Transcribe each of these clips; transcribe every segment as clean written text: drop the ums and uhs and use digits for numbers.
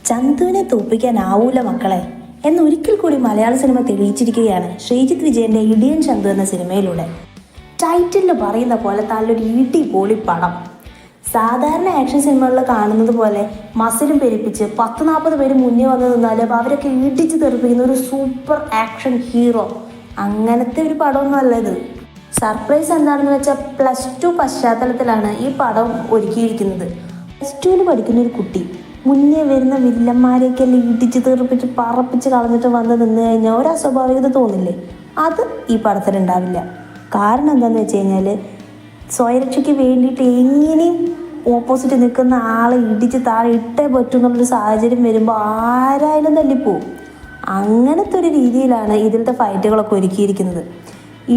ചന്തുവിനെ തോൽപ്പിക്കാനാവൂല മക്കളെ എന്നൊരിക്കൽ കൂടി മലയാള സിനിമ തെളിയിച്ചിരിക്കുകയാണ് ശ്രീജിത്ത് വിജയന്റെ ഇടിയൻ ചന്തു എന്ന സിനിമയിലൂടെ. ടൈറ്റിലിൽ പറയുന്ന പോലെ നല്ലൊരു ഇടി പൊളി പടം. സാധാരണ ആക്ഷൻ സിനിമകളിൽ കാണുന്നത് പോലെ മസിലും പെരുപ്പിച്ച് 10-40 പേര് മുന്നേ വന്ന് നിന്നാലും അവരൊക്കെ ഇടിച്ച് തെറിപ്പിക്കുന്ന ഒരു സൂപ്പർ ആക്ഷൻ ഹീറോ, അങ്ങനത്തെ ഒരു പടമൊന്നും അല്ല ഇത്. സർപ്രൈസ് എന്താണെന്ന് വെച്ചാൽ +2 പശ്ചാത്തലത്തിലാണ് ഈ പടം ഒരുക്കിയിരിക്കുന്നത്. +2 പഠിക്കുന്ന ഒരു കുട്ടി മുന്നേ വരുന്ന വില്ലന്മാരെയൊക്കെ ഇടിച്ച് തെറിപ്പിച്ച് പറപ്പിച്ച് കളഞ്ഞിട്ട് വന്ന് നിന്ന് കഴിഞ്ഞാൽ ഒരു അസ്വാഭാവികത തോന്നില്ലേ? അത് ഈ പടത്തിലുണ്ടാവില്ല. കാരണം എന്താണെന്ന് വെച്ച് കഴിഞ്ഞാൽ സ്വയരക്ഷയ്ക്ക് വേണ്ടിയിട്ട് എങ്ങനെയും ഓപ്പോസിറ്റ് നിൽക്കുന്ന ആളെ ഇടിച്ച് താഴെ ഇട്ടേ പറ്റും എന്നുള്ളൊരു സാഹചര്യം വരുമ്പോൾ ആരായാലും തല്ലിപ്പോവും. അങ്ങനത്തെ ഒരു രീതിയിലാണ് ഇതിലത്തെ ഫൈറ്റുകളൊക്കെ ഒരുക്കിയിരിക്കുന്നത്.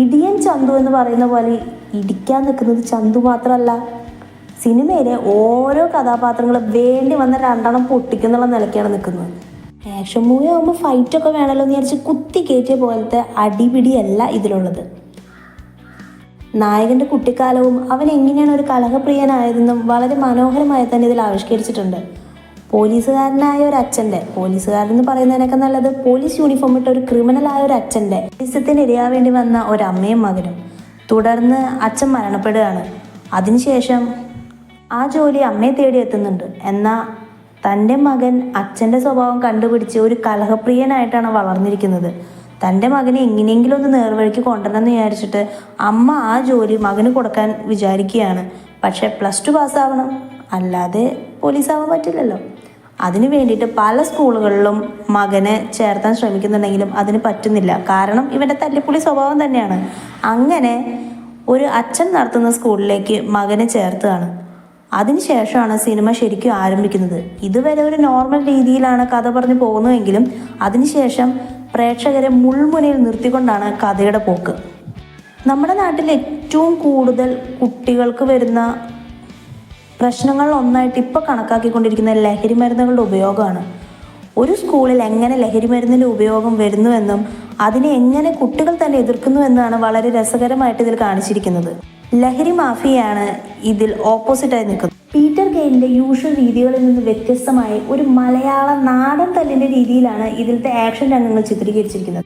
ഇടിയൻ ചന്തു എന്ന് പറയുന്ന പോലെ ഇടിക്കാൻ നിൽക്കുന്നത് ചന്തു മാത്രമല്ല, സിനിമയിലെ ഓരോ കഥാപാത്രങ്ങളും വേണ്ടി വന്ന 2 പൊട്ടിക്കുന്നുള്ള നിലയ്ക്കാണ് നിൽക്കുന്നത്. ആക്ഷൻ മൂവി ആകുമ്പോൾ ഫൈറ്റൊക്കെ വേണമല്ലോ എന്ന് വിചാരിച്ച് കുത്തി കയറ്റിയ പോലത്തെ അടിപിടിയല്ല ഇതിലുള്ളത്. നായകൻ്റെ കുട്ടിക്കാലവും അവൻ എങ്ങനെയാണ് ഒരു കലഹപ്രിയനായതെന്നും വളരെ മനോഹരമായി തന്നെ ഇതിൽ ആവിഷ്കരിച്ചിട്ടുണ്ട്. പോലീസുകാരനായ ഒരു അച്ഛൻ്റെ, പോലീസുകാരൻ എന്ന് പറയുന്നതിനൊക്കെ നല്ലത് പോലീസ് യൂണിഫോം ഇട്ട ഒരു ക്രിമിനലായ ഒരു അച്ഛൻ്റെ ദേശത്തിന് ഇരയാവേണ്ടി വന്ന ഒരമ്മയും മകനും. തുടർന്ന് അച്ഛൻ മരണപ്പെടുകയാണ്. അതിനുശേഷം ആ ജോലി അമ്മയെ തേടി എത്തുന്നുണ്ട്. എന്നാൽ തൻ്റെ മകൻ അച്ഛൻ്റെ സ്വഭാവം കണ്ടുപിടിച്ച് ഒരു കലഹപ്രിയനായിട്ടാണ് വളർന്നിരിക്കുന്നത്. തൻ്റെ മകനെ എങ്ങനെയെങ്കിലും ഒന്ന് നേർവഴിക്ക് കൊണ്ടുവരണമെന്ന് വിചാരിച്ചിട്ട് അമ്മ ആ ജോലി മകന് കൊടുക്കാൻ വിചാരിക്കുകയാണ്. പക്ഷേ +2 പാസ്സാവണം, അല്ലാതെ പോലീസാവാൻ പറ്റില്ലല്ലോ. അതിന് വേണ്ടിയിട്ട് പല സ്കൂളുകളിലും മകനെ ചേർത്താൻ ശ്രമിക്കുന്നുണ്ടെങ്കിലും അതിന് പറ്റുന്നില്ല. കാരണം ഇവൻ്റെ തല്ലിപ്പൊളി സ്വഭാവം തന്നെയാണ്. അങ്ങനെ ഒരു അച്ഛൻ നടത്തുന്ന സ്കൂളിലേക്ക് മകനെ ചേർത്തുകയാണ്. അതിനുശേഷമാണ് സിനിമ ശരിക്കും ആരംഭിക്കുന്നത്. ഇതുവരെ ഒരു നോർമൽ രീതിയിലാണ് കഥ പറഞ്ഞു പോകുന്നതെങ്കിലും അതിനുശേഷം പ്രേക്ഷകരെ മുൾമുനയിൽ നിർത്തിക്കൊണ്ടാണ് കഥയുടെ പോക്ക്. നമ്മുടെ നാട്ടിൽ ഏറ്റവും കൂടുതൽ കുട്ടികൾക്ക് വരുന്ന പ്രശ്നങ്ങളിൽ ഒന്നായിട്ട് ഇപ്പോൾ കണക്കാക്കിക്കൊണ്ടിരിക്കുന്ന ലഹരി മരുന്നുകളുടെ ഉപയോഗമാണ്. ഒരു സ്കൂളിൽ എങ്ങനെ ലഹരി മരുന്നിൻ്റെ ഉപയോഗം വരുന്നുവെന്നും അതിനെ എങ്ങനെ കുട്ടികൾ തന്നെ എതിർക്കുന്നുവെന്നാണ് വളരെ രസകരമായിട്ട് ഇതിൽ കാണിച്ചിരിക്കുന്നത്. ലഹരി മാഫിയയാണ് ഇതിൽ ഓപ്പോസിറ്റായി നിൽക്കുന്നത്. പീറ്റർ ഗെയിലിൻ്റെ യൂഷ്വൽ രീതികളിൽ നിന്ന് വ്യത്യസ്തമായി ഒരു മലയാള നാടൻ തല്ലിൻ്റെ രീതിയിലാണ് ഇതിലത്തെ ആക്ഷൻ രംഗങ്ങൾ ചിത്രീകരിച്ചിരിക്കുന്നത്.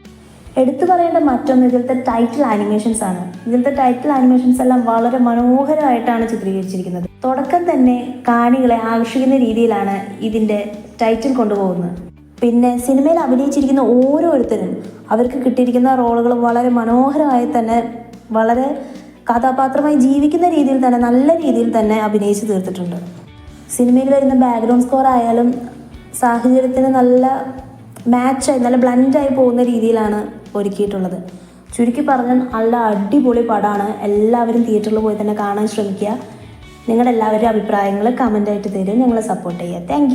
എടുത്തു പറയേണ്ട മറ്റൊന്ന് ഇതിലത്തെ ടൈറ്റിൽ ആനിമേഷൻസ് ആണ്. ഇതിലത്തെ ടൈറ്റിൽ ആനിമേഷൻസ് എല്ലാം വളരെ മനോഹരമായിട്ടാണ് ചിത്രീകരിച്ചിരിക്കുന്നത്. തുടക്കം തന്നെ കാണികളെ ആകർഷിക്കുന്ന രീതിയിലാണ് ഇതിൻ്റെ ടൈറ്റിൽ കൊണ്ടുപോകുന്നത്. പിന്നെ സിനിമയിൽ അഭിനയിച്ചിരിക്കുന്ന ഓരോരുത്തരും അവർക്ക് കിട്ടിയിരിക്കുന്ന റോളുകൾ വളരെ മനോഹരമായി തന്നെ, വളരെ കഥാപാത്രമായി ജീവിക്കുന്ന രീതിയിൽ തന്നെ, നല്ല രീതിയിൽ തന്നെ അഭിനയിച്ച് തീർത്തിട്ടുണ്ട്. സിനിമയിൽ വരുന്ന ബാക്ക്ഗ്രൗണ്ട് സ്കോർ ആയാലും സാഹചര്യത്തിന് നല്ല മാച്ചായി, നല്ല ബ്ലൻഡായി പോകുന്ന രീതിയിലാണ് ഒരുക്കിയിട്ടുള്ളത്. ചുരുക്കി പറഞ്ഞാൽ നല്ല അടിപൊളി പടമാണ്. എല്ലാവരും തിയേറ്ററിൽ പോയി തന്നെ കാണാൻ ശ്രമിക്കുക. നിങ്ങളുടെ എല്ലാവരുടെയും അഭിപ്രായങ്ങൾ കമൻ്റായിട്ട് തരും, ഞങ്ങളെ സപ്പോർട്ട് ചെയ്യുക. താങ്ക്